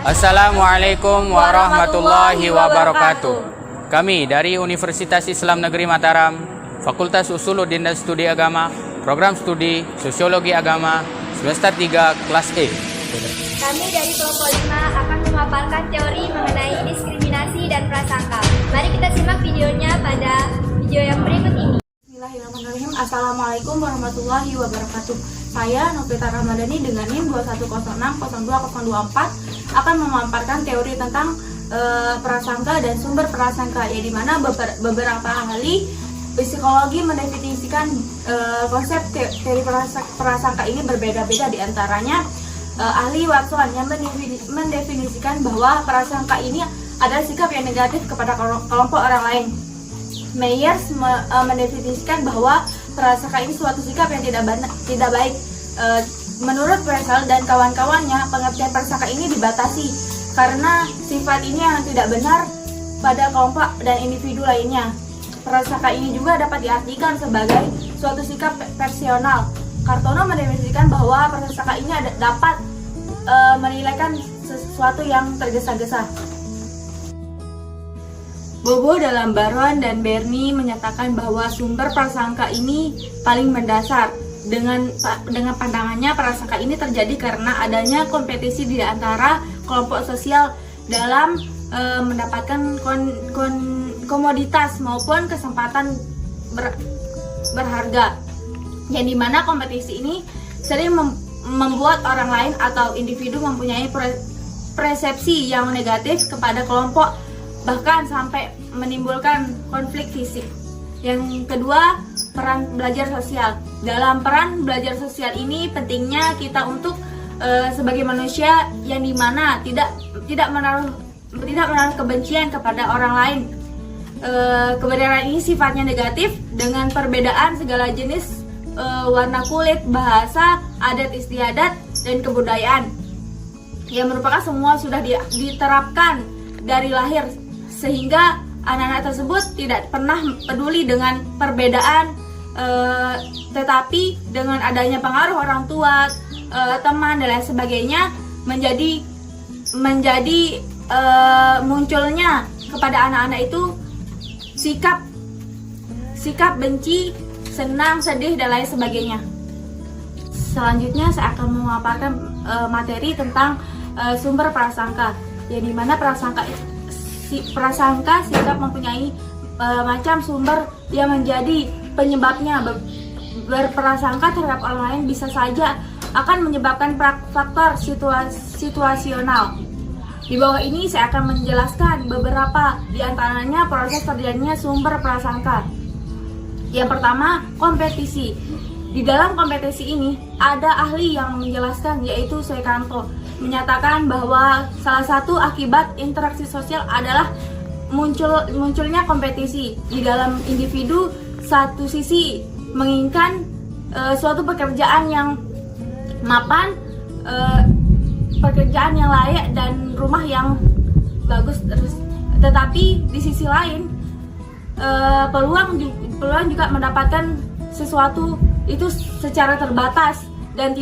Assalamualaikum warahmatullahi wabarakatuh. Kami dari Universitas Islam Negeri Mataram, Fakultas Usuluddin dan Studi Agama, Program Studi Sosiologi Agama, semester 3 kelas E. Kami dari kelompok 5 akan memaparkan teori mengenai diskriminasi dan prasangka. Mari kita simak videonya pada video yang berikut ini. Bismillahirrahmanirrahim. Assalamualaikum warahmatullahi wabarakatuh. Saya Novita Ramadhani dengan NIM 21060224 akan memaparkan teori tentang prasangka dan sumber prasangka, ya, di mana beberapa ahli psikologi mendefinisikan konsep teori prasangka ini berbeda-beda. Di antaranya ahli Watson yang mendefinisikan bahwa prasangka ini adalah sikap yang negatif kepada kelompok orang lain. Myers mendefinisikan bahwa prasangka ini suatu sikap yang tidak baik. Menurut Presel dan kawan-kawannya, pengertian prasangka ini dibatasi karena sifat ini yang tidak benar pada kelompok dan individu lainnya. Prasangka ini juga dapat diartikan sebagai suatu sikap personal. Kartono mendefinisikan bahwa prasangka ini dapat menilaikan sesuatu yang tergesa-gesa. Bobo dalam Baron dan Bernie menyatakan bahwa sumber prasangka ini paling mendasar. Dengan pandangannya, prasangka ini terjadi karena adanya kompetisi di antara kelompok sosial dalam mendapatkan komoditas maupun kesempatan berharga, yang dimana kompetisi ini sering membuat orang lain atau individu mempunyai persepsi yang negatif kepada kelompok, bahkan sampai menimbulkan konflik fisik. Yang kedua, peran belajar sosial. Dalam peran belajar sosial ini pentingnya kita untuk sebagai manusia yang dimana tidak menaruh kebencian kepada orang lain. Kebenaran ini sifatnya negatif dengan perbedaan segala jenis warna kulit, bahasa, adat istiadat, dan kebudayaan yang merupakan semua sudah diterapkan dari lahir, sehingga anak-anak tersebut tidak pernah peduli dengan perbedaan, tetapi dengan adanya pengaruh orang tua, teman, dan lain sebagainya menjadi munculnya kepada anak-anak itu sikap benci, senang, sedih, dan lain sebagainya. Selanjutnya saya akan memaparkan materi tentang sumber prasangka, yang dimana prasangka sikap mempunyai macam sumber yang menjadi penyebabnya. Berprasangka terhadap orang lain bisa saja akan menyebabkan faktor situasional. Di bawah ini saya akan menjelaskan beberapa di antaranya proses terjadinya sumber prasangka. Yang pertama, kompetisi. Di dalam kompetisi ini ada ahli yang menjelaskan, yaitu Sekanto, menyatakan bahwa salah satu akibat interaksi sosial adalah munculnya kompetisi di dalam individu. Satu sisi menginginkan suatu pekerjaan yang mapan, pekerjaan yang layak, dan rumah yang bagus, tetapi di sisi lain peluang juga mendapatkan sesuatu itu secara terbatas dan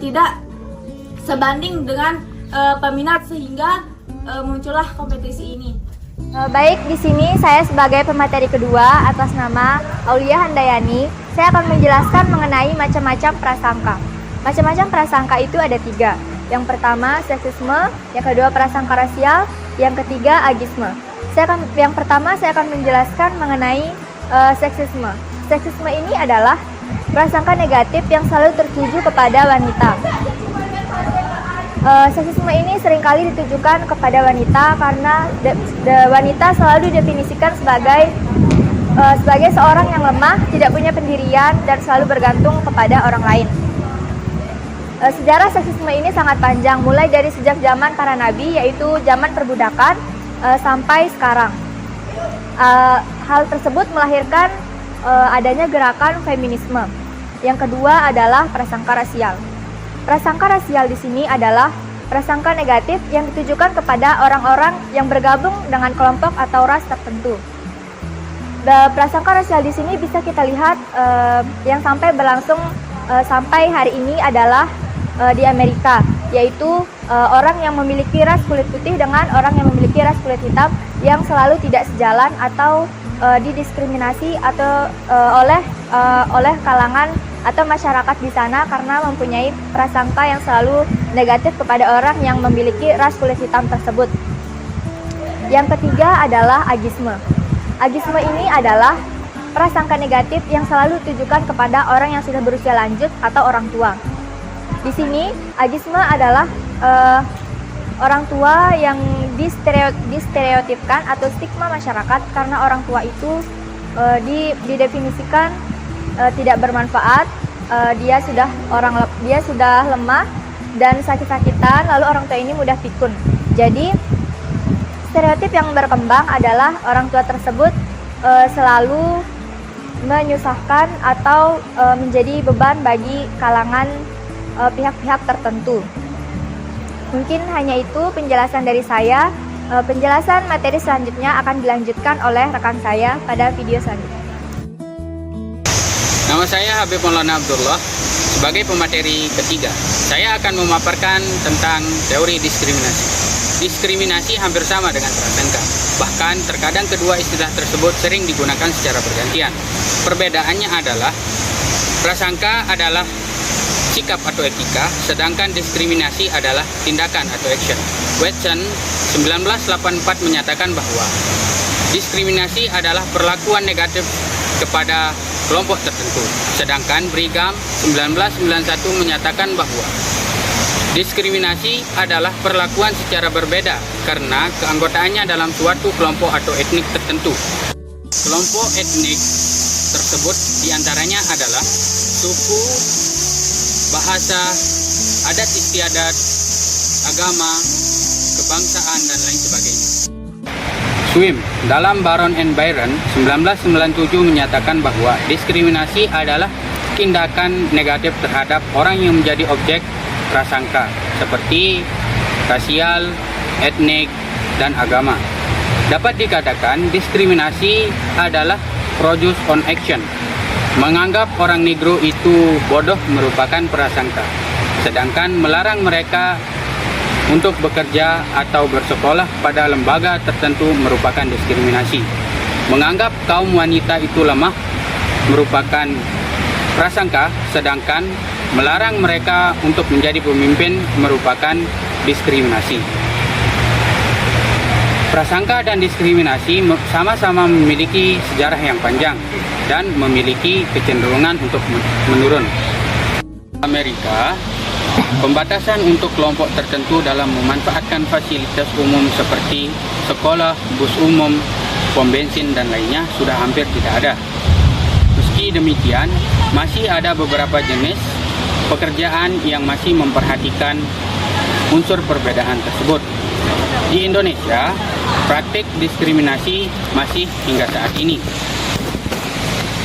tidak sebanding dengan peminat, sehingga muncullah kompetisi ini. Baik, di sini saya sebagai pemateri kedua atas nama Aulia Handayani, saya akan menjelaskan mengenai macam-macam prasangka. Macam-macam prasangka itu ada 3. Yang pertama, seksisme. Yang kedua, prasangka rasial. Yang ketiga, agisme. Yang pertama, saya akan menjelaskan mengenai seksisme. Seksisme ini adalah prasangka negatif yang selalu tertuju kepada wanita. Seksisme ini seringkali ditujukan kepada wanita karena wanita selalu didefinisikan sebagai seorang yang lemah, tidak punya pendirian, dan selalu bergantung kepada orang lain. Sejarah seksisme ini sangat panjang, mulai dari sejak zaman para nabi, yaitu zaman perbudakan, sampai sekarang. Hal tersebut melahirkan adanya gerakan feminisme. Yang kedua adalah prasangka rasial. Prasangka rasial di sini adalah prasangka negatif yang ditujukan kepada orang-orang yang bergabung dengan kelompok atau ras tertentu. Prasangka rasial di sini bisa kita lihat yang sampai berlangsung sampai hari ini adalah di Amerika, yaitu orang yang memiliki ras kulit putih dengan orang yang memiliki ras kulit hitam yang selalu tidak sejalan atau didiskriminasi atau oleh kalangan atau masyarakat di sana karena mempunyai prasangka yang selalu negatif kepada orang yang memiliki ras kulit hitam tersebut. Yang ketiga adalah agisme. Agisme ini adalah prasangka negatif yang selalu ditujukan kepada orang yang sudah berusia lanjut atau orang tua. Di sini, agisme adalah orang tua yang distereotipkan atau stigma masyarakat karena orang tua itu didefinisikan tidak bermanfaat, dia sudah lemah dan sakit-sakitan, lalu orang tua ini mudah pikun. Jadi stereotip yang berkembang adalah orang tua tersebut selalu menyusahkan atau menjadi beban bagi kalangan pihak-pihak tertentu. Mungkin hanya itu penjelasan dari saya. Penjelasan materi selanjutnya akan dilanjutkan oleh rekan saya pada video selanjutnya. Nama saya Habib Maulana Abdullah. Sebagai pemateri ketiga, saya akan memaparkan tentang teori diskriminasi. Diskriminasi hampir sama dengan prasangka. Bahkan terkadang kedua istilah tersebut sering digunakan secara bergantian. Perbedaannya adalah prasangka adalah sikap atau etika, sedangkan diskriminasi adalah tindakan atau action. Watson 1984 menyatakan bahwa diskriminasi adalah perlakuan negatif kepada kelompok tertentu, sedangkan Brigham 1991 menyatakan bahwa diskriminasi adalah perlakuan secara berbeda karena keanggotaannya dalam suatu kelompok atau etnik tertentu. Kelompok etnik tersebut diantaranya adalah suku, bahasa, adat istiadat, agama, kebangsaan, dan lain sebagainya. Swim dalam Baron and Byron 1997 menyatakan bahwa diskriminasi adalah tindakan negatif terhadap orang yang menjadi objek prasangka seperti rasial, etnik, dan agama. Dapat dikatakan diskriminasi adalah produce on action. Menganggap orang Negro itu bodoh merupakan prasangka, sedangkan melarang mereka untuk bekerja atau bersekolah pada lembaga tertentu merupakan diskriminasi. Menganggap kaum wanita itu lemah merupakan prasangka, sedangkan melarang mereka untuk menjadi pemimpin merupakan diskriminasi. Prasangka dan diskriminasi sama-sama memiliki sejarah yang panjang dan memiliki kecenderungan untuk menurun. Amerika, pembatasan untuk kelompok tertentu dalam memanfaatkan fasilitas umum seperti sekolah, bus umum, pom bensin, dan lainnya sudah hampir tidak ada. Meski demikian, masih ada beberapa jenis pekerjaan yang masih memperhatikan unsur perbedaan tersebut. Di Indonesia, praktik diskriminasi masih hingga saat ini.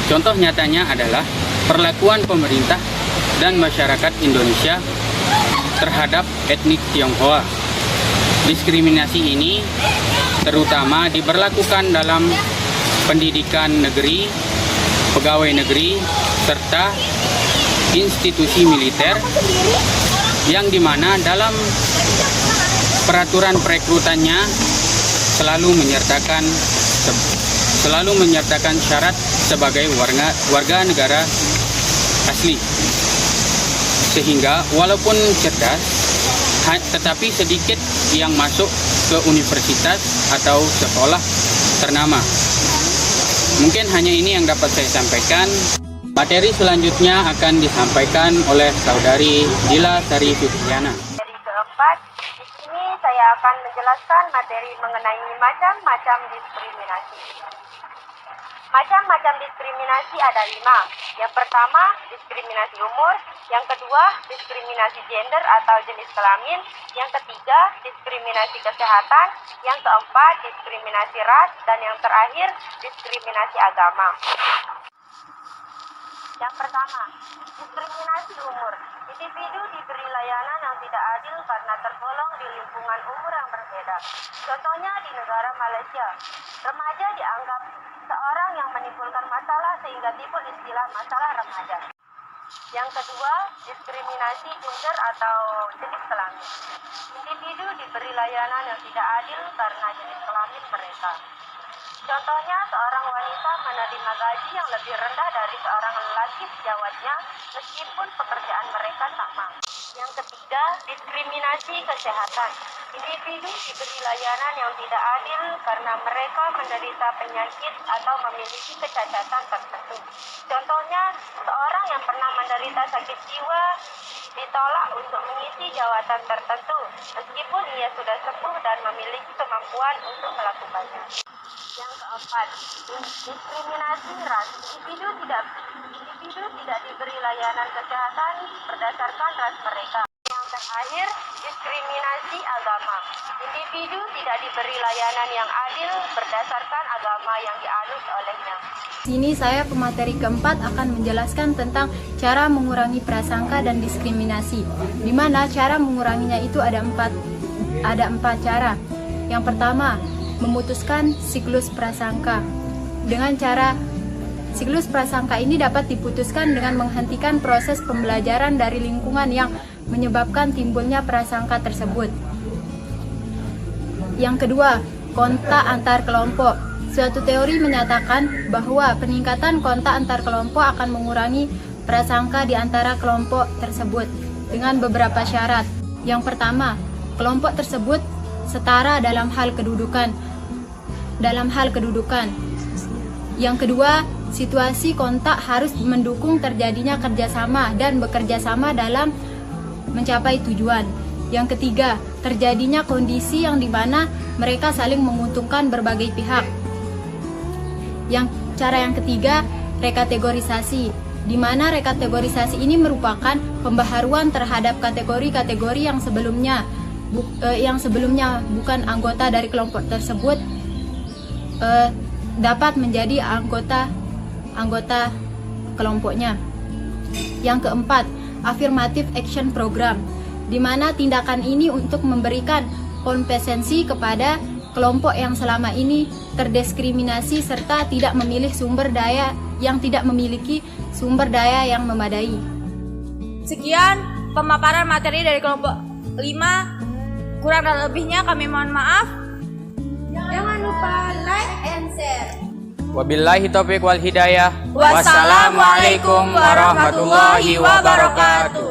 Contoh nyatanya adalah perlakuan pemerintah dan masyarakat Indonesia terhadap etnik Tionghoa. Diskriminasi ini terutama diberlakukan dalam pendidikan negeri, pegawai negeri, serta institusi militer yang dimana dalam peraturan perekrutannya selalu menyertakan syarat sebagai warga negara asli. Sehingga walaupun cerdas, tetapi sedikit yang masuk ke universitas atau sekolah ternama. Mungkin hanya ini yang dapat saya sampaikan. Materi selanjutnya akan disampaikan oleh saudari Dila Sari Fitriana. Materi keempat, di sini saya akan menjelaskan materi mengenai macam-macam diskriminasi. Macam-macam diskriminasi ada 5. Yang pertama, diskriminasi umur. Yang kedua, diskriminasi gender atau jenis kelamin. Yang ketiga, diskriminasi kesehatan. Yang keempat, diskriminasi ras. Dan yang terakhir, diskriminasi agama. Yang pertama, diskriminasi umur. Individu diberi layanan yang tidak adil karena tergolong di lingkungan umur yang berbeda. Contohnya di negara Malaysia, remaja dianggap seorang yang menimbulkan masalah sehingga timbul istilah masalah remaja. Yang kedua, diskriminasi gender atau jenis kelamin. Individu diberi layanan yang tidak adil karena jenis kelamin mereka. Contohnya, seorang wanita menerima gaji yang lebih rendah dari seorang lelaki sejawatnya meskipun pekerjaan mereka sama. Yang ketiga, diskriminasi kesehatan. Individu diberi layanan yang tidak adil karena mereka menderita penyakit atau memiliki kecacatan tertentu. Contohnya, seorang yang pernah menderita sakit jiwa ditolak untuk mengisi jawatan tertentu meskipun ia sudah sembuh dan memiliki kemampuan untuk melakukannya. Yang keempat, diskriminasi ras. Individu tidak diberi layanan kesehatan berdasarkan ras mereka. Yang terakhir, diskriminasi agama. Individu tidak diberi layanan yang adil berdasarkan agama yang dianut olehnya. Sini saya pemateri keempat akan menjelaskan tentang cara mengurangi prasangka dan diskriminasi. Di mana cara menguranginya itu ada empat cara. Yang pertama, memutuskan siklus prasangka. Dengan cara siklus prasangka ini dapat diputuskan dengan menghentikan proses pembelajaran dari lingkungan yang menyebabkan timbulnya prasangka tersebut. Yang kedua, kontak antar kelompok. Suatu teori menyatakan bahwa peningkatan kontak antar kelompok akan mengurangi prasangka di antara kelompok tersebut dengan beberapa syarat. Yang pertama, kelompok tersebut setara dalam hal kedudukan. Yang kedua, situasi kontak harus mendukung terjadinya kerjasama dan bekerja sama dalam mencapai tujuan. Yang ketiga, terjadinya kondisi yang dimana mereka saling menguntungkan berbagai pihak. Cara yang ketiga, rekategorisasi, di mana rekategorisasi ini merupakan pembaharuan terhadap kategori-kategori yang sebelumnya bukan anggota dari kelompok tersebut dapat menjadi anggota kelompoknya. Yang keempat, affirmative action program, di mana tindakan ini untuk memberikan kompetensi kepada kelompok yang selama ini terdiskriminasi serta tidak memiliki sumber daya yang memadai. Sekian pemaparan materi dari kelompok 5. Kurang dan lebihnya kami mohon maaf. Jangan lupa like and share. Wabillahi taufiq wal hidayah. Wassalamualaikum warahmatullahi wabarakatuh.